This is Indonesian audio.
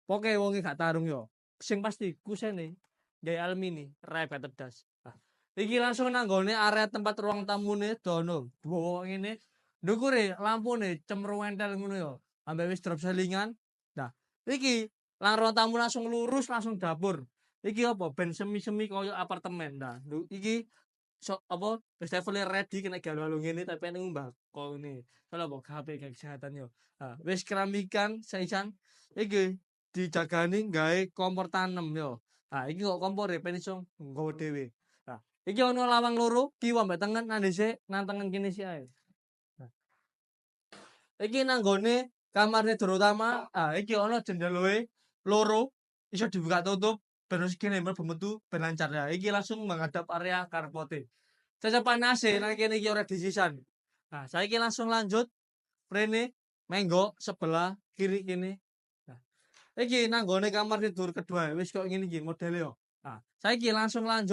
Pokoke wonge gak tarung yo. Sing pasti kusene gawe alumini, rep tedas. Nah, iki langsung nang nggone area tempat ruang tamune dono. Dawa ngene. Ndukure lampune cemruwentel ngono yo. Ambek wis drop selingan. Nah, iki lang ruang tamu langsung lurus langsung dapur. Iki apa ben semi-semi koyo apartemen. Nah, iki apa wis level ready kena gawe ngene tapi ning mbako ngene. Soale apa kabeh kesehatan yo. Nah, wis keramikan seisan iki dijagani gawe kompor tanem yo. Nah, iki kok kompor ben iso nggawa dhewe. Nah, iki ana lawang loro, kiwa mbek tengen nang dhisik, nang tengen kene sik ae. Nah, iki nang gone kamarnya terutama, iki ana jendelae loro, iso dibuka tutup, ben oksigen mlebu metu ben lancar ya. Iki langsung menghadap area carporte. Cacapan AC nang kene iki ora disisan. Nah, saiki langsung lanjut mrene menggo sebelah kiri kene. Nah, iki nang gone kamar tidur kedua wis kok ngene iki modele yo. Nah, saiki langsung lanjut